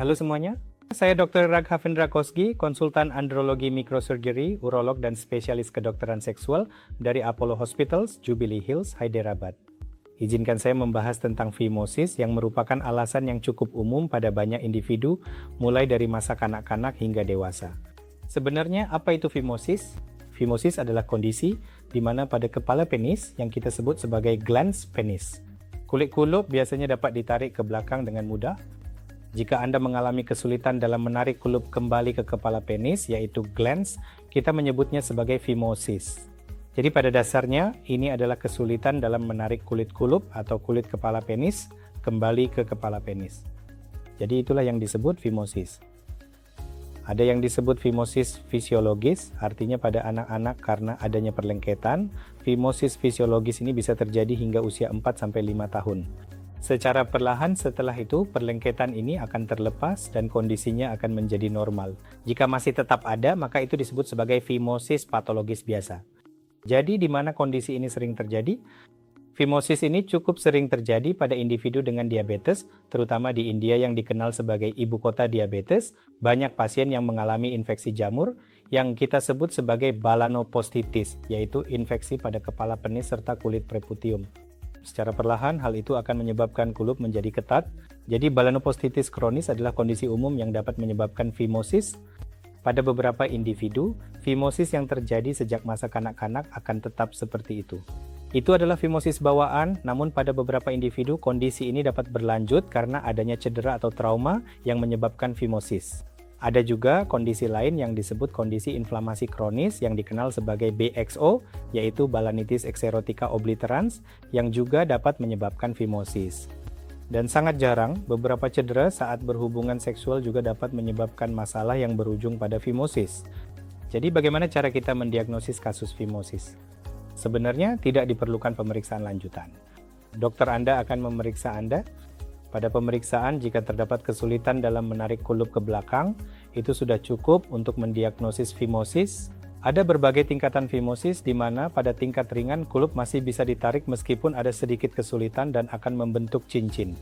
Halo semuanya, saya Dr. Raghavendra Kosgi, konsultan andrologi microsurgery, urolog dan spesialis kedokteran seksual dari Apollo Hospitals, Jubilee Hills, Hyderabad. Izinkan saya membahas tentang fimosis yang merupakan alasan yang cukup umum pada banyak individu, mulai dari masa kanak-kanak hingga dewasa. Sebenarnya apa itu fimosis? Fimosis adalah kondisi di mana pada kepala penis yang kita sebut sebagai glans penis. Kulit kulup biasanya dapat ditarik ke belakang dengan mudah. Jika Anda mengalami kesulitan dalam menarik kulup kembali ke kepala penis, yaitu glans, kita menyebutnya sebagai fimosis. Jadi pada dasarnya, ini adalah kesulitan dalam menarik kulit kulup atau kulit kepala penis kembali ke kepala penis. Jadi itulah yang disebut fimosis. Ada yang disebut fimosis fisiologis, artinya pada anak-anak karena adanya perlengketan. Fimosis fisiologis ini bisa terjadi hingga usia 4-5 tahun. Secara perlahan setelah itu, perlengketan ini akan terlepas dan kondisinya akan menjadi normal. Jika masih tetap ada, maka itu disebut sebagai fimosis patologis biasa. Jadi di mana kondisi ini sering terjadi? Fimosis ini cukup sering terjadi pada individu dengan diabetes, terutama di India yang dikenal sebagai ibu kota diabetes. Banyak pasien yang mengalami infeksi jamur yang kita sebut sebagai balanopostitis, yaitu infeksi pada kepala penis serta kulit preputium. Secara perlahan, hal itu akan menyebabkan kulup menjadi ketat. Jadi balanopostitis kronis adalah kondisi umum yang dapat menyebabkan fimosis. Pada beberapa individu, fimosis yang terjadi sejak masa kanak-kanak akan tetap seperti itu. Itu adalah fimosis bawaan, namun pada beberapa individu kondisi ini dapat berlanjut karena adanya cedera atau trauma yang menyebabkan fimosis. Ada juga kondisi lain yang disebut kondisi inflamasi kronis yang dikenal sebagai BXO, yaitu balanitis exerotica obliterans, yang juga dapat menyebabkan fimosis. Dan sangat jarang, beberapa cedera saat berhubungan seksual juga dapat menyebabkan masalah yang berujung pada fimosis. Jadi bagaimana cara kita mendiagnosis kasus fimosis? Sebenarnya tidak diperlukan pemeriksaan lanjutan. Dokter Anda akan memeriksa Anda. Pada pemeriksaan, jika terdapat kesulitan dalam menarik kulup ke belakang, itu sudah cukup untuk mendiagnosis fimosis. Ada berbagai tingkatan fimosis di mana pada tingkat ringan kulup masih bisa ditarik meskipun ada sedikit kesulitan dan akan membentuk cincin.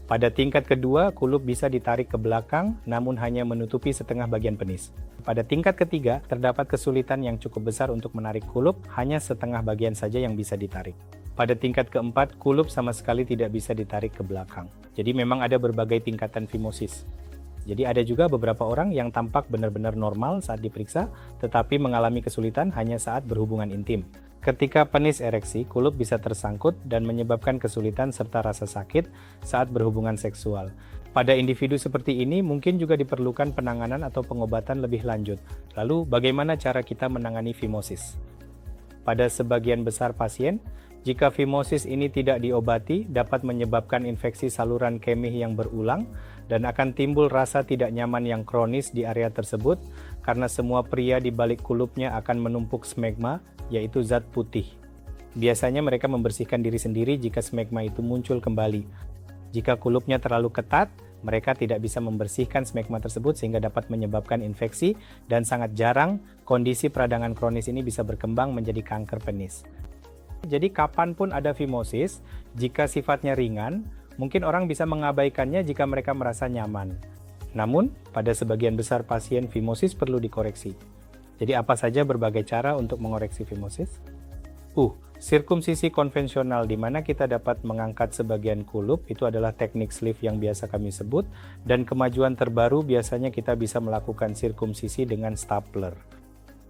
Pada tingkat kedua, kulup bisa ditarik ke belakang namun hanya menutupi setengah bagian penis. Pada tingkat ketiga, terdapat kesulitan yang cukup besar untuk menarik kulup, hanya setengah bagian saja yang bisa ditarik. Pada tingkat keempat, kulup sama sekali tidak bisa ditarik ke belakang. Jadi memang ada berbagai tingkatan fimosis. Jadi ada juga beberapa orang yang tampak benar-benar normal saat diperiksa, tetapi mengalami kesulitan hanya saat berhubungan intim. Ketika penis ereksi, kulup bisa tersangkut dan menyebabkan kesulitan serta rasa sakit saat berhubungan seksual. Pada individu seperti ini mungkin juga diperlukan penanganan atau pengobatan lebih lanjut. Lalu bagaimana cara kita menangani fimosis? Pada sebagian besar pasien, jika fimosis ini tidak diobati, dapat menyebabkan infeksi saluran kemih yang berulang dan akan timbul rasa tidak nyaman yang kronis di area tersebut karena semua pria di balik kulupnya akan menumpuk smegma, yaitu zat putih. Biasanya mereka membersihkan diri sendiri jika smegma itu muncul kembali. Jika kulupnya terlalu ketat, mereka tidak bisa membersihkan smegma tersebut sehingga dapat menyebabkan infeksi dan sangat jarang kondisi peradangan kronis ini bisa berkembang menjadi kanker penis. Jadi kapanpun ada fimosis, jika sifatnya ringan, mungkin orang bisa mengabaikannya jika mereka merasa nyaman. Namun, pada sebagian besar pasien fimosis perlu dikoreksi. Jadi apa saja berbagai cara untuk mengoreksi fimosis? Sirkumsisi konvensional di mana kita dapat mengangkat sebagian kulup itu adalah teknik sleeve yang biasa kami sebut, dan kemajuan terbaru biasanya kita bisa melakukan sirkumsisi dengan stapler.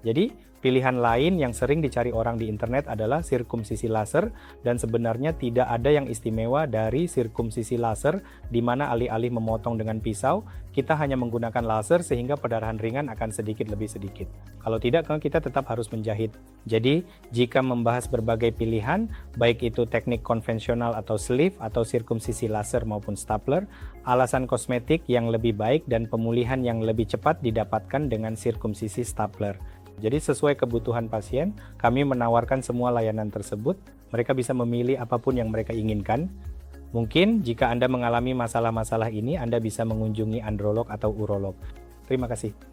Jadi, pilihan lain yang sering dicari orang di internet adalah sirkumsisi laser, dan sebenarnya tidak ada yang istimewa dari sirkumsisi laser di mana alih-alih memotong dengan pisau, kita hanya menggunakan laser sehingga perdarahan ringan akan sedikit lebih sedikit. Kalau tidak, kita tetap harus menjahit. Jadi, jika membahas berbagai pilihan, baik itu teknik konvensional atau sleeve atau sirkumsisi laser maupun stapler, alasan kosmetik yang lebih baik dan pemulihan yang lebih cepat didapatkan dengan sirkumsisi stapler. Jadi sesuai kebutuhan pasien, kami menawarkan semua layanan tersebut. Mereka bisa memilih apapun yang mereka inginkan. Mungkin jika Anda mengalami masalah-masalah ini, Anda bisa mengunjungi androlog atau urolog. Terima kasih.